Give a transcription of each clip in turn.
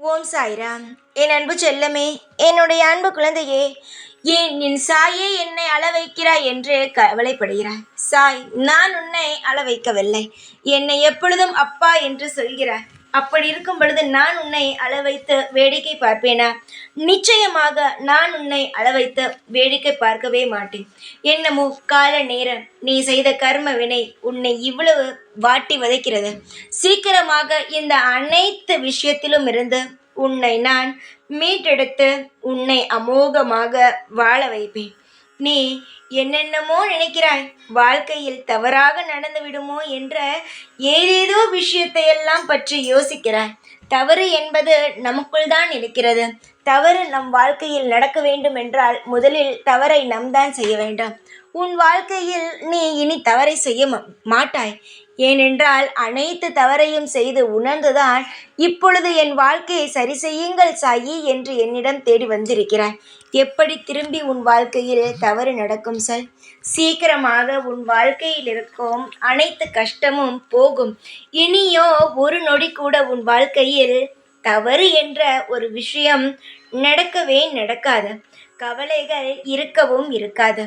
ஓம் சாய்ராம். என் அன்பு செல்லமே, என்னுடைய அன்பு குழந்தையே, ஏன் என் சாயே என்னை அள வைக்கிறாய் என்று கவலைப்படுகிறாய். சாய், நான் உன்னை அள வைக்கவில்லை. என்னை எப்பொழுதும் அப்பா என்று சொல்கிறாய். அப்படி இருக்கும் பொழுது நான் உன்னை அள வைத்து வேடிக்கை பார்ப்பேனா? நிச்சயமாக நான் உன்னை அள வைத்து வேடிக்கை பார்க்கவே மாட்டேன். என்னமோ கால நேரம் நீ செய்த கர்ம வினை உன்னை இவ்வளவு வாட்டி வதைக்கிறது. சீக்கிரமாக இந்த அனைத்து விஷயத்திலும் இருந்து உன்னை நான் மீட்டெடுத்து உன்னை அமோகமாக வாழ வைப்பேன். நீ என்னென்னமோ நினைக்கிறாய். வாழ்க்கையில் தவறாக நடந்து விடுமோ என்ற ஏதேதோ விஷயத்தையெல்லாம் பற்றி யோசிக்கிறாய். தவறு என்பது நமக்குள் தான் இருக்கிறது. தவறு நம் வாழ்க்கையில் நடக்க வேண்டும் என்றால் முதலில் தவறை நம் தான் செய்ய வேண்டும். உன் வாழ்க்கையில் நீ இனி தவறை செய்ய மாட்டாய். ஏனென்றால் அனைத்து தவறையும் செய்து உணர்ந்துதான் இப்பொழுது என் வாழ்க்கையை சரி செய்யுங்கள் சாயி என்று என்னிடம் தேடி வந்திருக்கிறாய். எப்படி திரும்பி உன் வாழ்க்கையில் தவறு நடக்கும் சார்? சீக்கிரமாக உன் வாழ்க்கையில் இருக்கும் அனைத்து கஷ்டமும் போகும். இனியோ ஒரு நொடி கூட உன் வாழ்க்கையில் தவறு என்ற ஒரு விஷயம் நடக்கவே நடக்காது. கவலைகள் இருக்கவும் இருக்காது.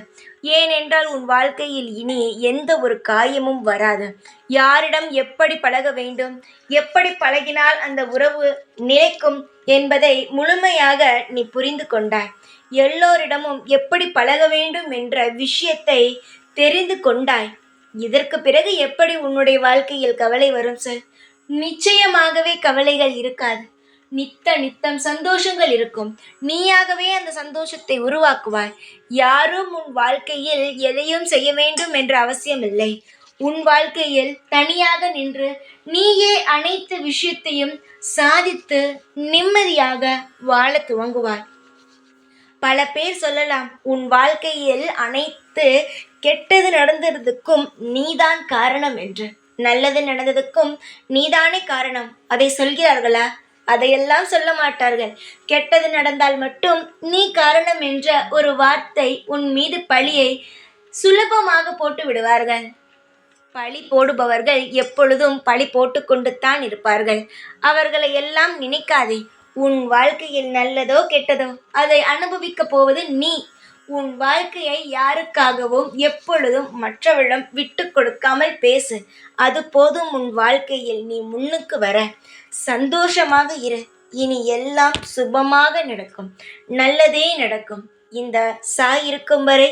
ஏனென்றால் உன் வாழ்க்கையில் இனி எந்த ஒரு காயமும் வராது. யாரிடம் எப்படி பழக வேண்டும், எப்படி பழகினால் அந்த உறவு நிலைக்கும் என்பதை முழுமையாக நீ புரிந்து கொண்டாய். எல்லோரிடமும் எப்படி பழக வேண்டும் என்ற விஷயத்தை தெரிந்து கொண்டாய். இதற்கு பிறகு எப்படி உன்னுடைய வாழ்க்கையில் கவலை வரும் சார்? நிச்சயமாகவே கவலைகள் இருக்காது. நித்தம் சந்தோஷங்கள் இருக்கும். நீயாகவே அந்த சந்தோஷத்தை உருவாக்குவாய். யாரும் உன் வாழ்க்கையில் எதையும் செய்ய வேண்டும் என்ற அவசியம் இல்லை. உன் வாழ்க்கையில் தனியாக நின்று நீயே அனைத்து விஷயத்தையும் சாதித்து நிம்மதியாக வாழ துவங்குவாய். பல பேர் சொல்லலாம், உன் வாழ்க்கையில் அனைத்து கெட்டது நடந்ததுக்கும் நீதான் காரணம் என்று. நல்லது நடந்ததுக்கும் நீதானே காரணம். அதை சொல்கிறார்களா? அதையெல்லாம் சொல்ல மாட்டார்கள். கெட்டது நடந்தால் மட்டும் நீ காரணம் என்ற ஒரு வார்த்தை உன் மீது பழியை சுலபமாக போட்டு விடுவார்கள். பழி போடுபவர்கள் எப்பொழுதும் பழி போட்டுக்கொண்டு தான் இருப்பார்கள். அவர்களை எல்லாம் நினைக்காதே. உன் வாழ்க்கையில் நல்லதோ கெட்டதோ அதை அனுபவிக்கப் போவது நீ. உன் வாழ்க்கையை யாருக்காகவும் எப்பொழுதும் மற்றவரிடம் விட்டு கொடுக்காமல் பேசு. அது போதும். உன் வாழ்க்கையில் நீ முன்னுக்கு வர. சந்தோஷமாக இரு. இனி எல்லாம் சுபமாக நடக்கும். நல்லதே நடக்கும். இந்த சாய் இருக்கும் வரை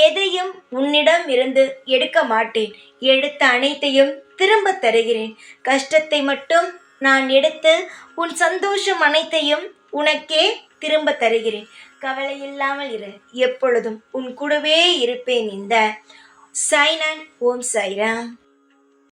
எதையும் உன்னிடம் இருந்து எடுக்க மாட்டேன். எடுத்த அனைத்தையும் திரும்ப தருகிறேன். கஷ்டத்தை மட்டும் நான் எடுத்து உன் சந்தோஷம் அனைத்தையும் உனக்கே திரும்ப தருகிறேன். கவலை இல்லாமல் இரு. எப்பொழுதும் உன் கூடவே இருப்பேன். இந்த சாய்நான். ஓம் சாய்ராம்.